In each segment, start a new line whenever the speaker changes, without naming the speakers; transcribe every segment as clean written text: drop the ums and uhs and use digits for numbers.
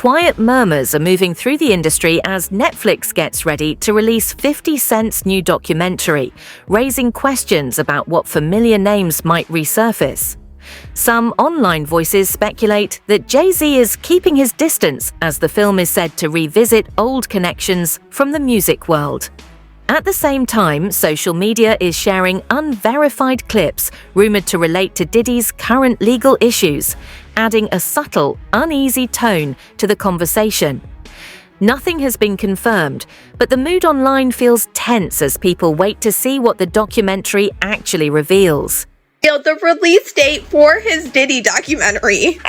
Quiet murmurs are moving through the industry as Netflix gets ready to release 50 Cent's new documentary, raising questions about what familiar names might resurface. Some online voices speculate that Jay-Z is keeping his distance as the film is said to revisit old connections from the music world. At the same time, social media is sharing unverified clips rumored to relate to Diddy's current legal issues, adding a subtle, uneasy tone to the conversation. Nothing has been confirmed, but the mood online feels tense as people wait to see what the documentary actually reveals.
The release date for his Diddy documentary.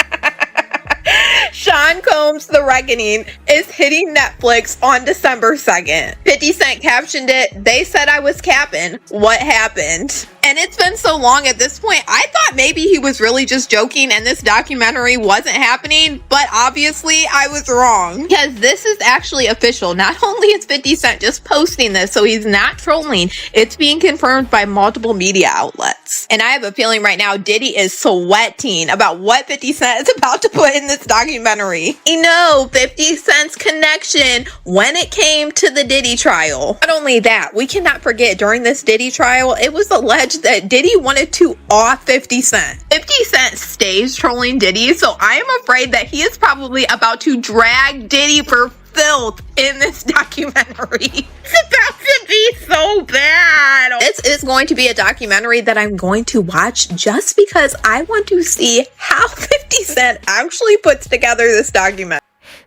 Sean Combs' The Reckoning is hitting Netflix on December 2nd. 50 Cent captioned it, "They said I was capping. What happened?" And it's been so long at this point, I thought maybe he was really just joking and this documentary wasn't happening, but obviously I was wrong. Because this is actually official. Not only is 50 Cent just posting this, so he's not trolling, it's being confirmed by multiple media outlets. And I have a feeling right now Diddy is sweating about what 50 Cent is about to put in this documentary. You know, 50 Cent's connection when it came to the Diddy trial. Not only that, we cannot forget during this Diddy trial, it was alleged that Diddy wanted to off 50 Cent. 50 Cent stays trolling Diddy, so I am afraid that he is probably about to drag Diddy for filth in this documentary. It's about to be so bad. This is going to be a documentary that I'm going to watch just because I want to see how 50 Cent actually puts together this documentary.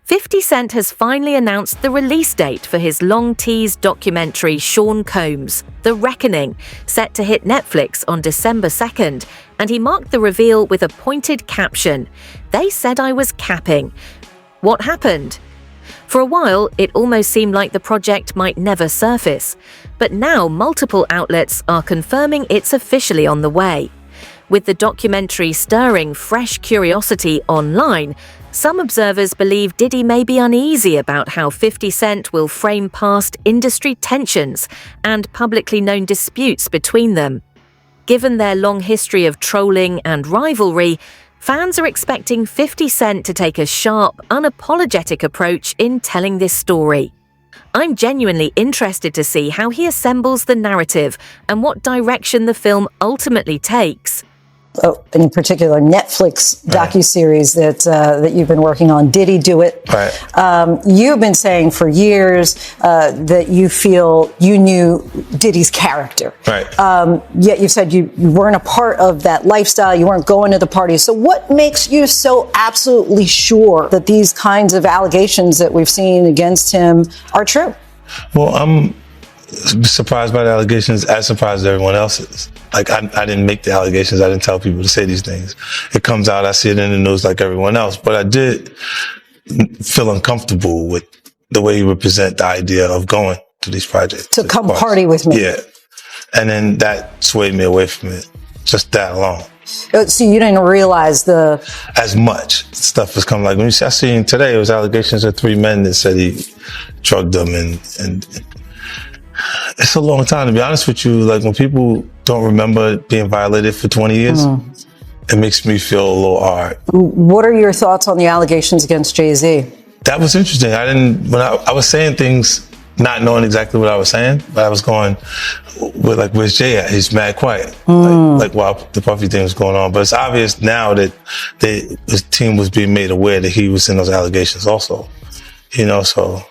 50 Cent has finally announced the release date for his long-teased documentary Sean Combs, The Reckoning, set to hit Netflix on December 2nd, and he marked the reveal with a pointed caption, "They said I was capping. What happened?" For a while, it almost seemed like the project might never surface, but now multiple outlets are confirming it's officially on the way. With the documentary stirring fresh curiosity online, some observers believe Diddy may be uneasy about how 50 Cent will frame past industry tensions and publicly known disputes between them. Given their long history of trolling and rivalry, fans are expecting 50 Cent to take a sharp, unapologetic approach in telling this story. I'm genuinely interested to see how he assembles the narrative and what direction the film ultimately takes.
In particular, Netflix docuseries that you've been working on. Did he do it?
Right.
You've been saying for years that you feel you knew Diddy's character.
Right.
Yet you said you weren't a part of that lifestyle. You weren't going to the parties. So what makes you so absolutely sure that these kinds of allegations that we've seen against him are true?
Well, I'm surprised by the allegations, as surprised as everyone else is. Like, I didn't make the allegations. I didn't tell people to say these things. It comes out, I see it in the news like everyone else. But I did feel uncomfortable with the way you represent the idea of going to these projects.
So come party with me.
Yeah. And then that swayed me away from it. Just that alone.
So you didn't realize
as much stuff was coming. Like when I seen today, it was allegations of 3 men that said he drugged them and it's a long time, to be honest with you. Like when people don't remember being violated for 20 years, it makes me feel a little hard.
What are your thoughts on the allegations against Jay-Z?
That was interesting. When I was saying things, not knowing exactly what I was saying, but I was going with like, where's Jay at? He's mad quiet. Like while the Puffy thing was going on. But it's obvious now that his team was being made aware that he was in those allegations also. You know, so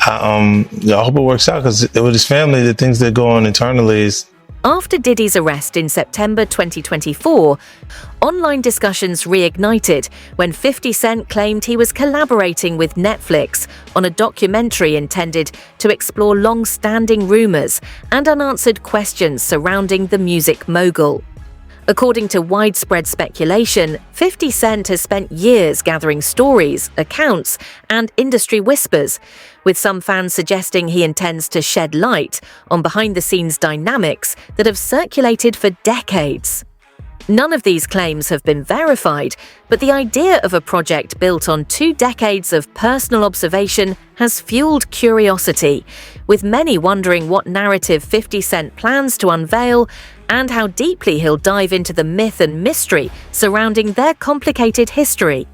I hope it works out, because with his family, the things that go on internally is...
After Diddy's arrest in September 2024, online discussions reignited when 50 Cent claimed he was collaborating with Netflix on a documentary intended to explore long-standing rumors and unanswered questions surrounding the music mogul. According to widespread speculation, 50 Cent has spent years gathering stories, accounts, and industry whispers, with some fans suggesting he intends to shed light on behind-the-scenes dynamics that have circulated for decades. None of these claims have been verified, but the idea of a project built on 2 decades of personal observation has fueled curiosity, with many wondering what narrative 50 Cent plans to unveil and how deeply he'll dive into the myth and mystery surrounding their complicated history.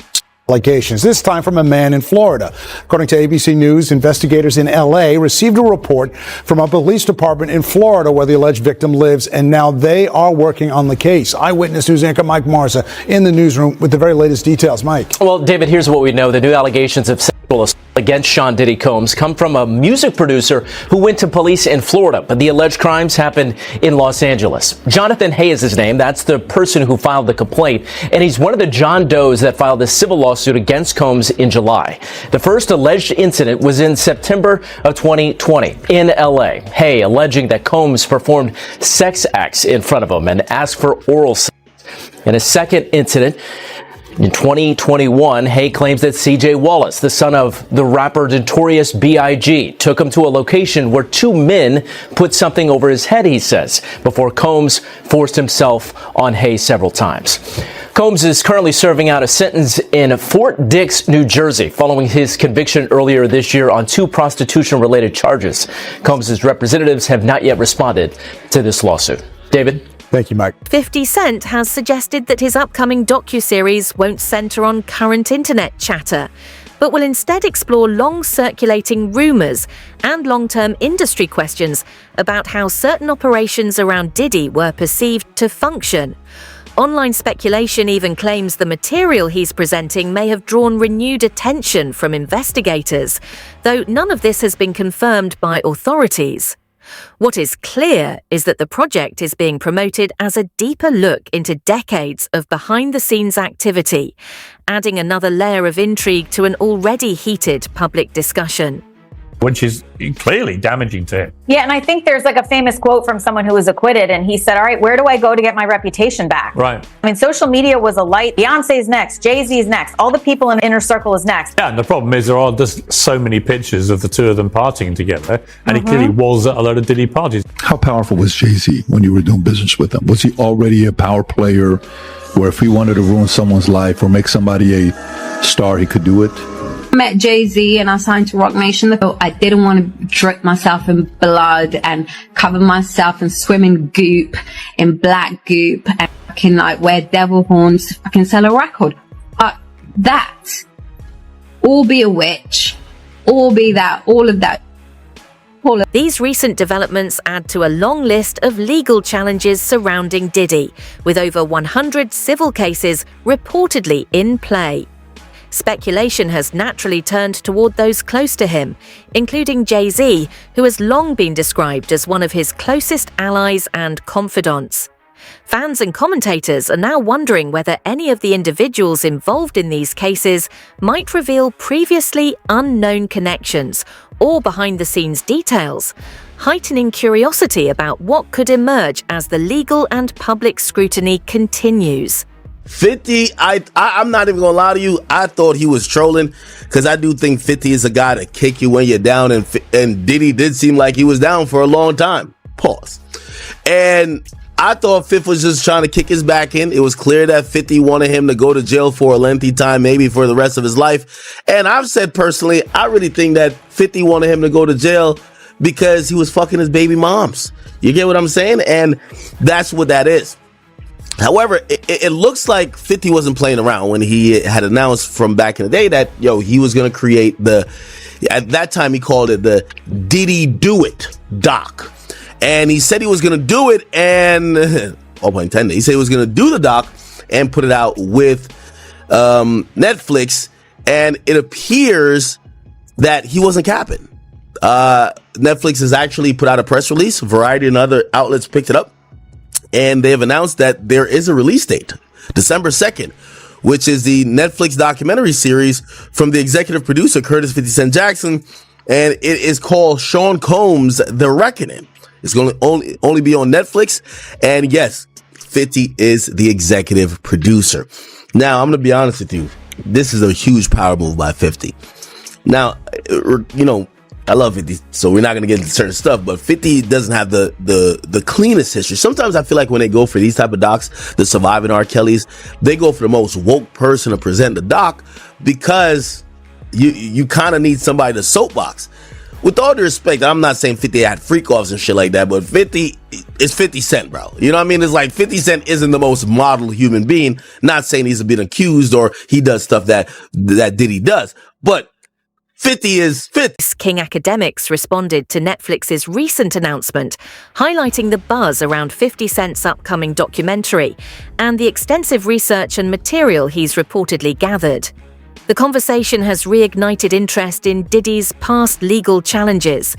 allegations, this time from a man in Florida. According to ABC News, investigators in L.A. received a report from a police department in Florida where the alleged victim lives, and now they are working on the case. Eyewitness News anchor Mike Marza in the newsroom with the very latest details. Mike.
Well, David, here's what we know. The new allegations of sexual assault against Sean Diddy Combs come from a music producer who went to police in Florida, but the alleged crimes happened in Los Angeles. Jonathan Hay is his name. That's the person who filed the complaint, and he's one of the John Does that filed a civil lawsuit against Combs in July. The first alleged incident was in September of 2020 in L.A. Hay alleging that Combs performed sex acts in front of him and asked for oral sex. In a second incident, in 2021, Hay claims that C.J. Wallace, the son of the rapper Notorious B.I.G., took him to a location where two men put something over his head, he says, before Combs forced himself on Hay several times. Combs is currently serving out a sentence in Fort Dix, New Jersey, following his conviction earlier this year on two prostitution-related charges. Combs' representatives have not yet responded to this lawsuit. David?
Thank you, Mike.
50 Cent has suggested that his upcoming docuseries won't center on current internet chatter, but will instead explore long-circulating rumors and long-term industry questions about how certain operations around Diddy were perceived to function. Online speculation even claims the material he's presenting may have drawn renewed attention from investigators, though none of this has been confirmed by authorities. What is clear is that the project is being promoted as a deeper look into decades of behind-the-scenes activity, adding another layer of intrigue to an already heated public discussion.
Which is clearly damaging to him.
Yeah, and I think there's like a famous quote from someone who was acquitted, and he said, all right, where do I go to get my reputation back?
Right.
I mean, social media was a light. Beyonce's next, Jay-Z's next, all the people in the inner circle is next.
Yeah, and the problem is there are just so many pictures of the two of them partying together, and he clearly was at a lot of Diddy parties.
How powerful was Jay-Z when you were doing business with him? Was he already a power player where if he wanted to ruin someone's life or make somebody a star, he could do it?
I met Jay-Z and I signed to Rock Nation. I didn't want to drip myself in blood and cover myself and swim in goop, in black goop, and fucking like wear devil horns to fucking sell a record. That, all be a witch, all be that, all of that.
These recent developments add to a long list of legal challenges surrounding Diddy, with over 100 civil cases reportedly in play. Speculation has naturally turned toward those close to him, including Jay-Z, who has long been described as one of his closest allies and confidants. Fans and commentators are now wondering whether any of the individuals involved in these cases might reveal previously unknown connections or behind-the-scenes details, heightening curiosity about what could emerge as the legal and public scrutiny continues.
50, I'm not even gonna lie to you. I thought he was trolling because I do think 50 is a guy to kick you when you're down, and Diddy did seem like he was down for a long time. Pause. And I thought 50 was just trying to kick his back in. It was clear that 50 wanted him to go to jail for a lengthy time, maybe for the rest of his life. And I've said personally, I really think that 50 wanted him to go to jail because he was fucking his baby moms. You get what I'm saying? And that's what that is. However, it looks like 50 wasn't playing around when he had announced from back in the day that, he was going to create at that time he called it the Diddy Do It doc. And he said he was going to do it and, all point intended, he said he was going to do the doc and put it out with Netflix. And it appears that he wasn't capping. Netflix has actually put out a press release. Variety and other outlets picked it up. And they have announced that there is a release date, December 2nd, which is the Netflix documentary series from the executive producer, Curtis 50 Cent Jackson. And it is called Sean Combs, The Reckoning. It's going to only be on Netflix. And yes, 50 is the executive producer. Now, I'm going to be honest with you. This is a huge power move by 50. Now, I love 50, so we're not going to get into certain stuff, but 50 doesn't have the cleanest history. Sometimes I feel like when they go for these type of docs, the Surviving R. Kellys, they go for the most woke person to present the doc because you kind of need somebody to soapbox. with all due respect, I'm not saying 50 had freak offs and shit like that, but 50 is 50 Cent, bro. You know what I mean? It's like 50 Cent isn't the most model human being. Not saying he's been accused or he does stuff that Diddy does, but 50 is 50.
King Academics responded to Netflix's recent announcement, highlighting the buzz around 50 Cent's upcoming documentary and the extensive research and material he's reportedly gathered. The conversation has reignited interest in Diddy's past legal challenges,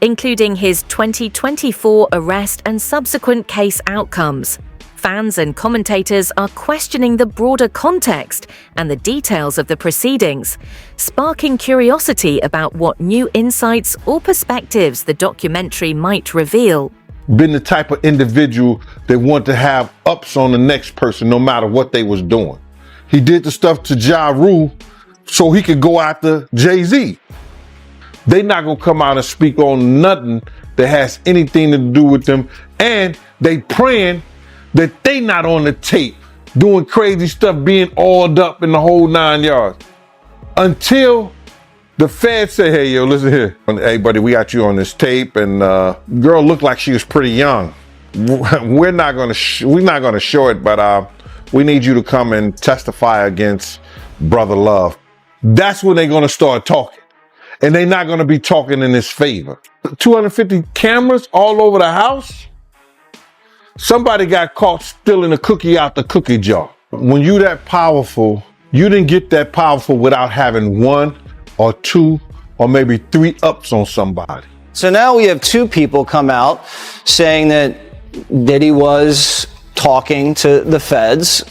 including his 2024 arrest and subsequent case outcomes. Fans and commentators are questioning the broader context and the details of the proceedings, sparking curiosity about what new insights or perspectives the documentary might reveal.
Been the type of individual that want to have ups on the next person no matter what they was doing. He did the stuff to Ja Rule so he could go after Jay-Z. They not gonna come out and speak on nothing that has anything to do with them, and they praying that they not on the tape doing crazy stuff, being oiled up in the whole 9 yards. Until the feds say, hey, yo, listen here. Hey, buddy, we got you on this tape, and girl looked like she was pretty young. We're not gonna show it, but we need you to come and testify against Brother Love. That's when they're gonna start talking. And they're not gonna be talking in his favor. 250 cameras all over the house? Somebody got caught stealing a cookie out the cookie jar. When you that powerful, you didn't get that powerful without having 1 or 2 or maybe 3 ups on somebody.
So now we have 2 people come out saying that Diddy was talking to the feds.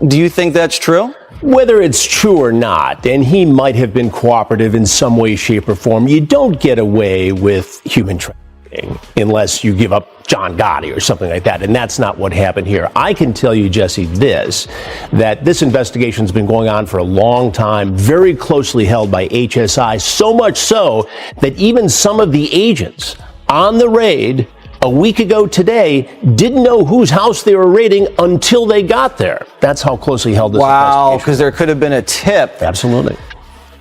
Do you think that's true?
Whether it's true or not, and he might have been cooperative in some way, shape, or form, you don't get away with human trafficking unless you give up John Gotti or something like that. And that's not what happened here. I can tell you, Jesse, that this investigation's been going on for a long time, very closely held by HSI, so much so that even some of the agents on the raid a week ago today didn't know whose house they were raiding until they got there. That's how closely held this investigation.
Wow, because there could have been a tip.
Absolutely.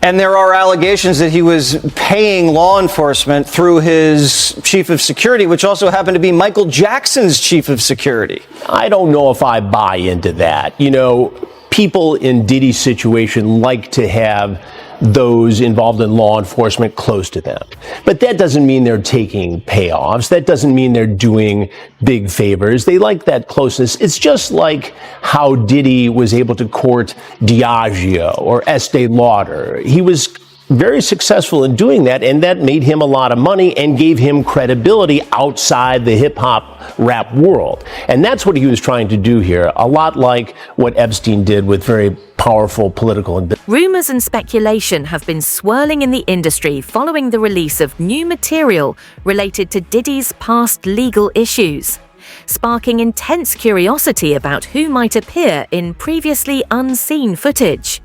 And there are allegations that he was paying law enforcement through his chief of security, which also happened to be Michael Jackson's chief of security.
I don't know if I buy into that. You know, people in Diddy's situation like to have those involved in law enforcement close to them. But that doesn't mean they're taking payoffs. That doesn't mean they're doing big favors. They like that closeness. It's just like how Diddy was able to court Diageo or Estee Lauder. He was very successful in doing that, and that made him a lot of money and gave him credibility outside the hip-hop rap world. And that's what he was trying to do here, a lot like what Epstein did with very powerful political and
Rumors and speculation have been swirling in the industry following the release of new material related to Diddy's past legal issues, sparking intense curiosity about who might appear in previously unseen footage.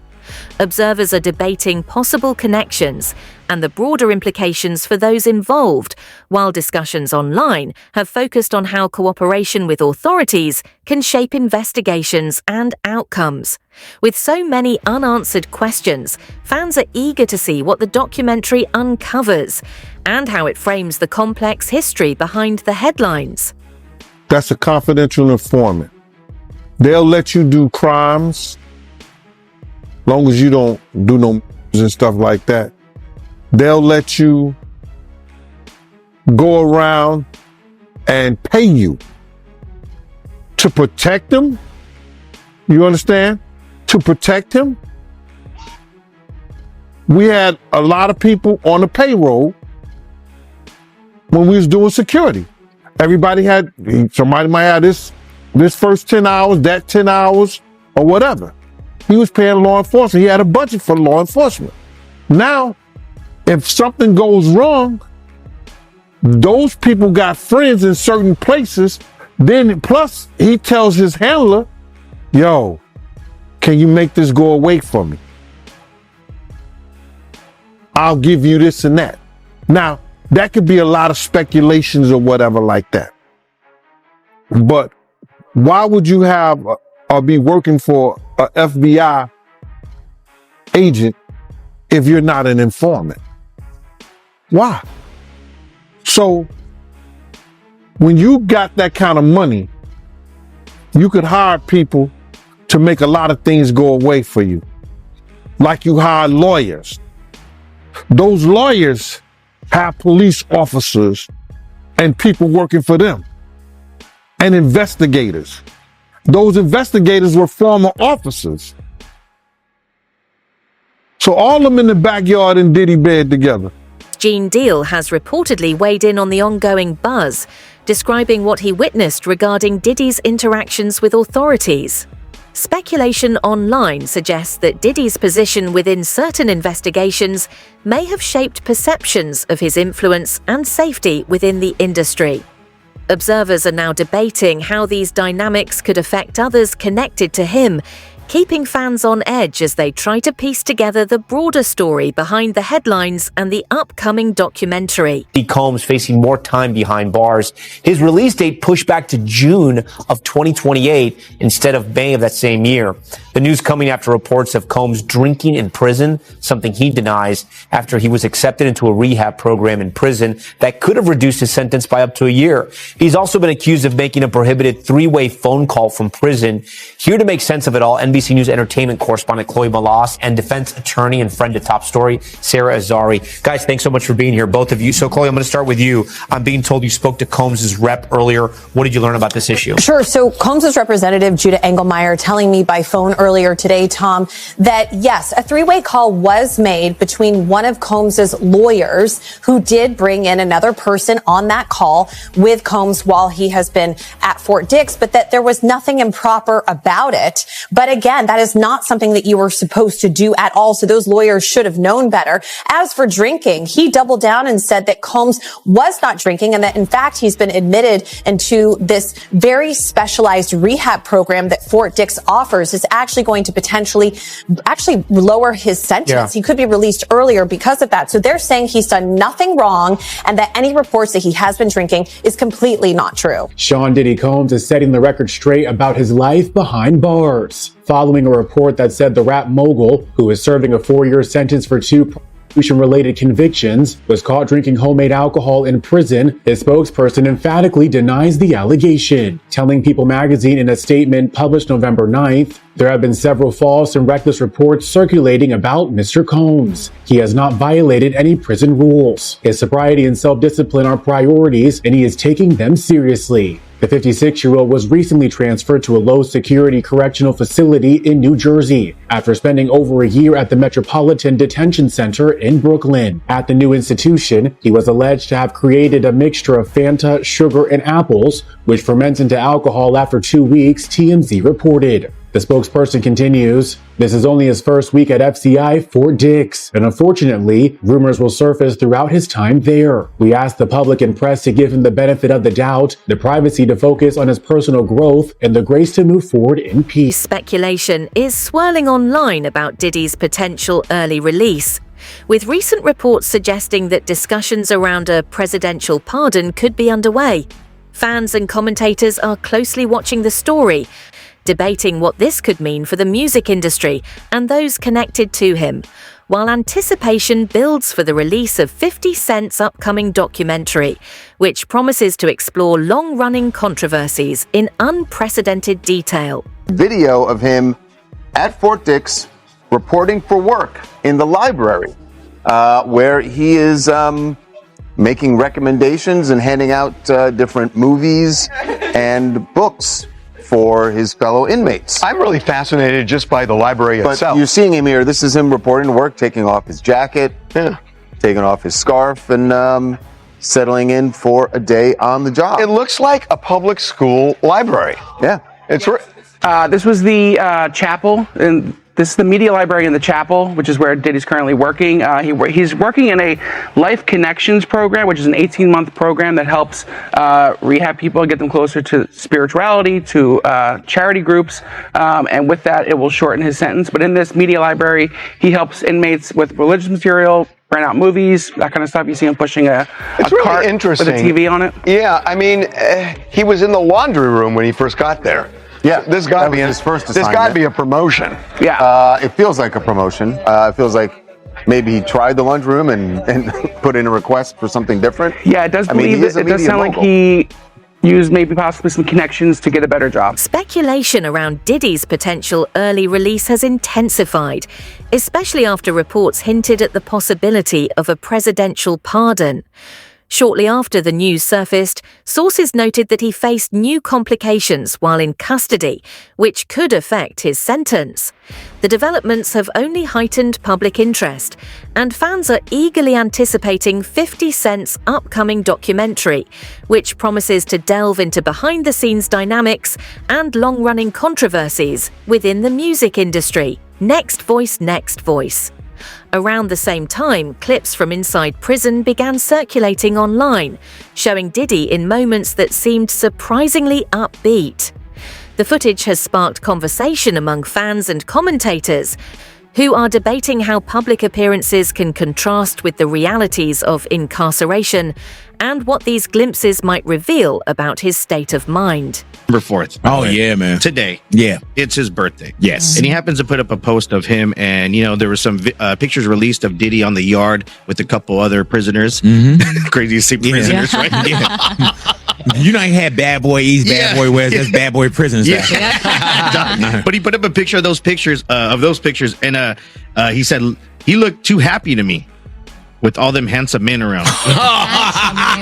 Observers are debating possible connections and the broader implications for those involved, while discussions online have focused on how cooperation with authorities can shape investigations and outcomes. With so many unanswered questions, fans are eager to see what the documentary uncovers and how it frames the complex history behind the headlines.
That's a confidential informant. They'll let you do crimes long as you don't do no and stuff like that. They'll let you go around and pay you to protect them. You understand? To protect him. We had a lot of people on the payroll when we was doing security. Somebody might have this first 10 hours, that 10 hours, or whatever. He was paying law enforcement. He had a budget for law enforcement. Now, if something goes wrong, those people got friends in certain places. Then plus he tells his handler, yo, can you make this go away for me? I'll give you this and that. Now, that could be a lot of speculations or whatever like that. But why would you have or be working for an FBI agent if you're not an informant? Why? So when you got that kind of money, you could hire people to make a lot of things go away for you. Like you hire lawyers. Those lawyers have police officers and people working for them and investigators. Those investigators were former officers. So all of them in the backyard in Diddy bed together.
Gene Deal has reportedly weighed in on the ongoing buzz, describing what he witnessed regarding Diddy's interactions with authorities. Speculation online suggests that Diddy's position within certain investigations may have shaped perceptions of his influence and safety within the industry. Observers are now debating how these dynamics could affect others connected to him, keeping fans on edge as they try to piece together the broader story behind the headlines and the upcoming documentary.
Diddy Combs facing more time behind bars. His release date pushed back to June of 2028 instead of May of that same year. The news coming after reports of Combs drinking in prison, something he denies, after he was accepted into a rehab program in prison that could have reduced his sentence by up to a year. He's also been accused of making a prohibited three-way phone call from prison. Here to make sense of it all, NBC News entertainment correspondent Chloe Malas and defense attorney and friend to Top Story, Sarah Azari. Guys, thanks so much for being here, both of you. So, Chloe, I'm going to start with you. I'm being told you spoke to Combs' rep earlier. What did you learn about this issue?
Sure. So, Combs' representative, Judah Engelmeyer, telling me by phone earlier today, Tom, that yes, a three-way call was made between one of Combs' lawyers, who did bring in another person on that call with Combs while he has been at Fort Dix, but that there was nothing improper about it. But again, that is not something that you were supposed to do at all. So those lawyers should have known better. As for drinking, he doubled down and said that Combs was not drinking and that, in fact, he's been admitted into this very specialized rehab program that Fort Dix offers is actually going to potentially lower his sentence. Yeah. He could be released earlier because of that. So they're saying he's done nothing wrong and that any reports that he has been drinking is completely not true.
Sean Diddy Combs is setting the record straight about his life behind bars, following a report that said the rap mogul, who is serving a 4-year sentence for 2 prostitution-related convictions, was caught drinking homemade alcohol in prison. His spokesperson emphatically denies the allegation, telling People magazine in a statement published November 9th, "There have been several false and reckless reports circulating about Mr. Combs. He has not violated any prison rules. His sobriety and self-discipline are priorities, and he is taking them seriously." The 56-year-old was recently transferred to a low-security correctional facility in New Jersey after spending over a year at the Metropolitan Detention Center in Brooklyn. At the new institution, he was alleged to have created a mixture of Fanta, sugar, and apples, which ferments into alcohol after 2 weeks, TMZ reported. The spokesperson continues, "This is only his first week at FCI Fort Dix, and unfortunately, rumors will surface throughout his time there. We ask the public and press to give him the benefit of the doubt, the privacy to focus on his personal growth, and the grace to move forward in peace."
Speculation is swirling online about Diddy's potential early release, with recent reports suggesting that discussions around a presidential pardon could be underway. Fans and commentators are closely watching the story, debating what this could mean for the music industry and those connected to him, while anticipation builds for the release of 50 Cent's upcoming documentary, which promises to explore long-running controversies in unprecedented detail.
Video of him at Fort Dix reporting for work in the library, where he is making recommendations and handing out different movies and books for his fellow inmates.
I'm really fascinated just by the library itself.
But you're seeing him here. This is him reporting to work, taking off his jacket, taking off his scarf, and settling in for a day on the job.
It looks like a public school library.
Yeah.
It's
this was the chapel, and this is the media library in the chapel, which is where Diddy's currently working. He's working in a Life Connections program, which is an 18-month program that helps rehab people, get them closer to spirituality, to charity groups, and with that, it will shorten his sentence. But in this media library, he helps inmates with religious material, rent out movies, that kind of stuff. You see him pushing a
really
cart
interesting
with a TV on it.
Yeah, I mean, he was in the laundry room when he first got there.
Yeah,
this got to be
his first assignment.
This got to be a promotion.
Yeah,
it feels like a promotion. It feels like maybe he tried the lunchroom and put in a request for something different?
Yeah, it does. It does sound like he used maybe possibly some connections to get a better job.
Speculation around Diddy's potential early release has intensified, especially after reports hinted at the possibility of a presidential pardon. Shortly after the news surfaced, sources noted that he faced new complications while in custody, which could affect his sentence. The developments have only heightened public interest, and fans are eagerly anticipating 50 Cent's upcoming documentary, which promises to delve into behind-the-scenes dynamics and long-running controversies within the music industry. Next Voice, Next Voice. Around the same time, clips from inside prison began circulating online, showing Diddy in moments that seemed surprisingly upbeat. The footage has sparked conversation among fans and commentators, who are debating how public appearances can contrast with the realities of incarceration and what these glimpses might reveal about his state of mind.
November 4th.
Oh, yeah, man.
Today.
Yeah.
It's his birthday.
Yes.
And he happens to put up a post of him, and, you know, there were some pictures released of Diddy on the yard with a couple other prisoners.
Mm-hmm.
Crazy to see prisoners, right?
Yeah. You know, he had Bad Boy East, Bad Boy West, that's Bad Boy Prisons.
Yeah. But he put up a picture of those pictures, and he said, he looked too happy to me with all them handsome men around.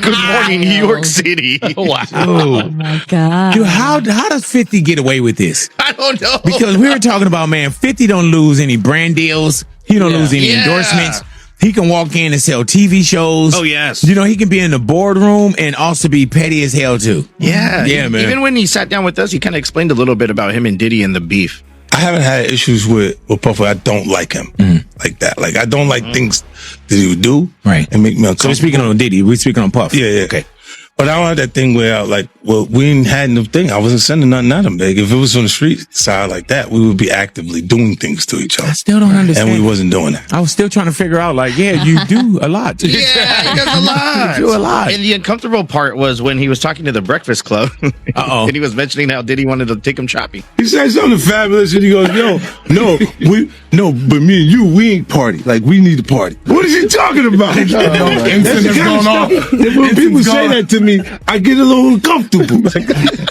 Good morning, New York City.
Wow.
Oh my God.
Dude, how does 50 get away with this?
I don't know.
Because we were talking about, man, 50 don't lose any brand deals. He don't lose any endorsements. He can walk in and sell TV shows.
Oh, yes.
You know, he can be in the boardroom and also be petty as hell, too.
Yeah.
Man.
Even when he sat down with us, he kind of explained a little bit about him and Diddy and the beef.
I haven't had issues with Puffy. I don't like him like that. Like, I don't like things that he would do and make me uncomfortable.
So we're speaking on Diddy. We're speaking on Puff.
Yeah. Okay. But I don't have that thing where, we ain't had no thing. I wasn't sending nothing at him, big. If it was on the street side like that, we would be actively doing things to each other.
I still don't understand.
And we wasn't doing that.
I was still trying to figure out, you do a lot.
Yeah, he does a lot.
You do a lot.
And the uncomfortable part was when he was talking to the Breakfast Club. And he was mentioning how Diddy wanted to take him shopping.
He said something fabulous, and he goes, but me and you, we ain't party. Like, we need to party. What is he talking about? That's the kind of stuff. When people say that to me, I get a little uncomfortable.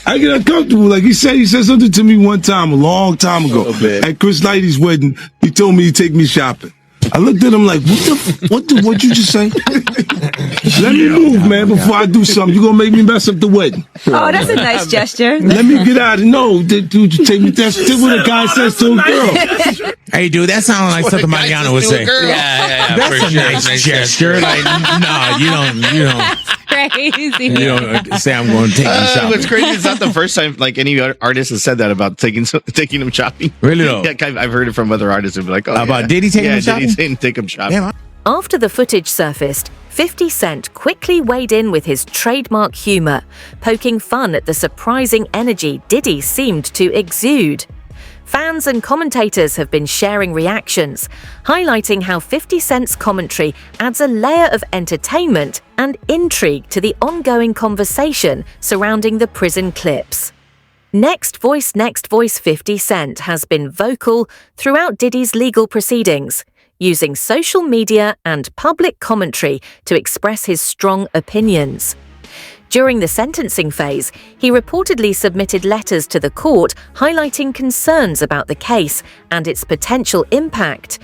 I get uncomfortable. Like he said something to me one time, a long time ago, at Chris Lighty's wedding. He told me he'd take me shopping. I looked at him like, what you just say? Let me move, man, before I do something. You're gonna make me mess up the wedding.
Oh, that's a nice gesture.
Let me get out of no, dude, you take me. That's what a guy says to a girl.
Hey, dude, that sounds like something Mariano would say.
Yeah,
that's a nice gesture. Like, no, you don't.
Crazy.
You don't say I'm going to take you shopping.
What's crazy, it's not the first time any artist has said that about taking him shopping.
Really though?
Yeah, I've heard it from other artists who've been like,
about Diddy taking him shopping?
Diddy saying take him shopping.
Yeah,
After the footage surfaced, 50 Cent quickly weighed in with his trademark humor, poking fun at the surprising energy Diddy seemed to exude. Fans and commentators have been sharing reactions, highlighting how 50 Cent's commentary adds a layer of entertainment and intrigue to the ongoing conversation surrounding the prison clips. Next Voice 50 Cent has been vocal throughout Diddy's legal proceedings, using social media and public commentary to express his strong opinions. During the sentencing phase, he reportedly submitted letters to the court highlighting concerns about the case and its potential impact,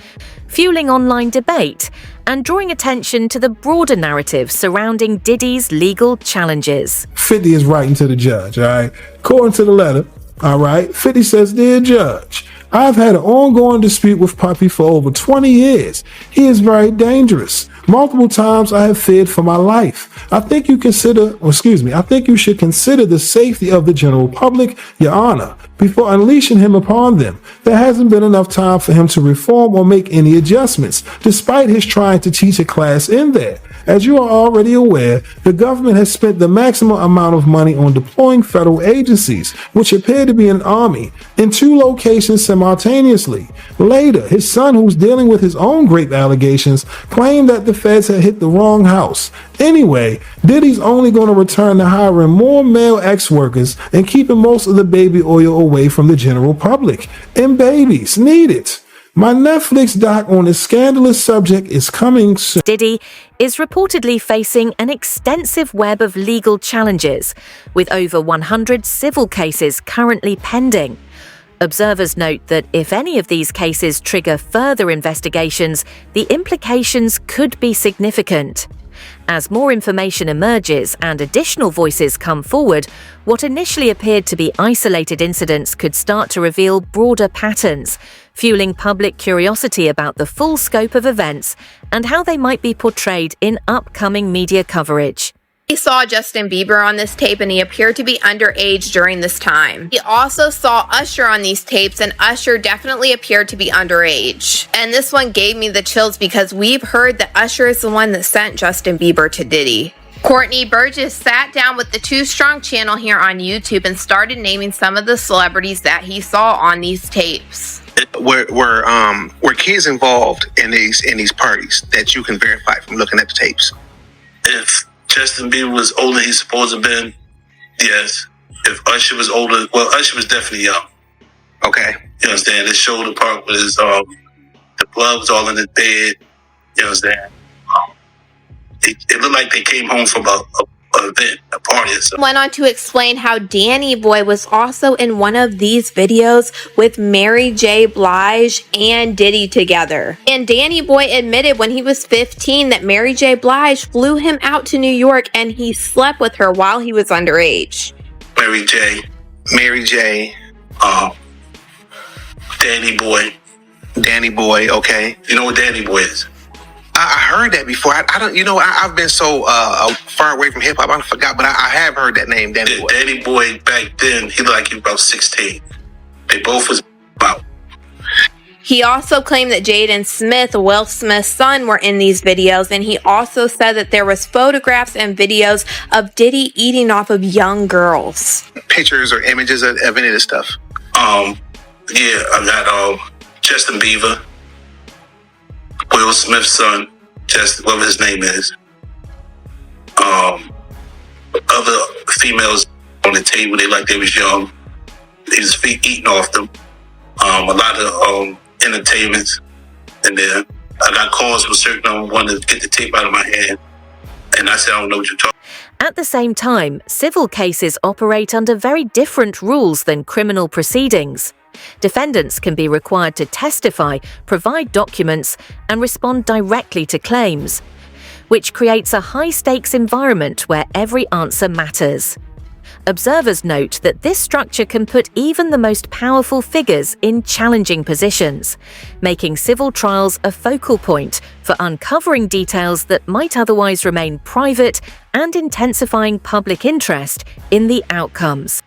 fueling online debate and drawing attention to the broader narrative surrounding Diddy's legal challenges.
50 is writing to the judge, all right? According to the letter, all right, 50 says, "Dear Judge, I've had an ongoing dispute with Puffy for over 20 years. He is very dangerous. Multiple times I have feared for my life. I think you should consider the safety of the general public, Your Honor, before unleashing him upon them. There hasn't been enough time for him to reform or make any adjustments, despite his trying to teach a class in there. As you are already aware, the government has spent the maximum amount of money on deploying federal agencies, which appear to be an army, in 2 locations simultaneously. Later, his son, who's dealing with his own rape allegations, claimed that the feds had hit the wrong house. Anyway, Diddy's only going to return to hiring more male ex-workers and keeping most of the baby oil away from the general public. And babies need it. My Netflix doc on this scandalous subject is coming soon.
Diddy is reportedly facing an extensive web of legal challenges, with over 100 civil cases currently pending. Observers note that if any of these cases trigger further investigations, the implications could be significant. As more information emerges and additional voices come forward, what initially appeared to be isolated incidents could start to reveal broader patterns, fueling public curiosity about the full scope of events and how they might be portrayed in upcoming media coverage.
He saw Justin Bieber on this tape and he appeared to be underage during this time. He also saw Usher on these tapes and Usher definitely appeared to be underage. And this one gave me the chills because we've heard that Usher is the one that sent Justin Bieber to Diddy. Courtney Burgess sat down with the Too Strong channel here on YouTube and started naming some of the celebrities that he saw on these tapes.
Were kids involved in these parties that you can verify from looking at the tapes?
If Justin Bieber was older than he's supposed to have been, yes. If Usher was older, well, Usher was definitely young.
Okay.
You understand? They showed the part with his, the blood was all in his bed. You understand? It looked like they came home from a event, a party or something.
Went on to explain how Danny Boy was also in one of these videos with Mary J. Blige and Diddy together. And Danny Boy admitted when he was 15 that Mary J. Blige flew him out to New York and he slept with her while he was underage.
Mary J.
Danny Boy, okay.
You know what Danny Boy is?
I heard that before. I don't, I've been so far away from hip hop, I forgot, but I have heard that name, Danny Boy.
Danny Boy back then, he looked like he was about 16. They both was about.
He also claimed that Jaden Smith, Will Smith's son, were in these videos, and he also said that there was photographs and videos of Diddy eating off of young girls.
Pictures or images of any of this stuff?
Yeah, I got Justin Bieber, Will Smith's son, whatever his name is. Other females on the table, they was young. He was eating off them. A lot of entertainments in there. I got calls from certain wanted to get the tape out of my hand. And I said, I don't know what you're talking about.
At the same time, civil cases operate under very different rules than criminal proceedings. Defendants can be required to testify, provide documents, and respond directly to claims, which creates a high-stakes environment where every answer matters. Observers note that this structure can put even the most powerful figures in challenging positions, making civil trials a focal point for uncovering details that might otherwise remain private and intensifying public interest in the outcomes.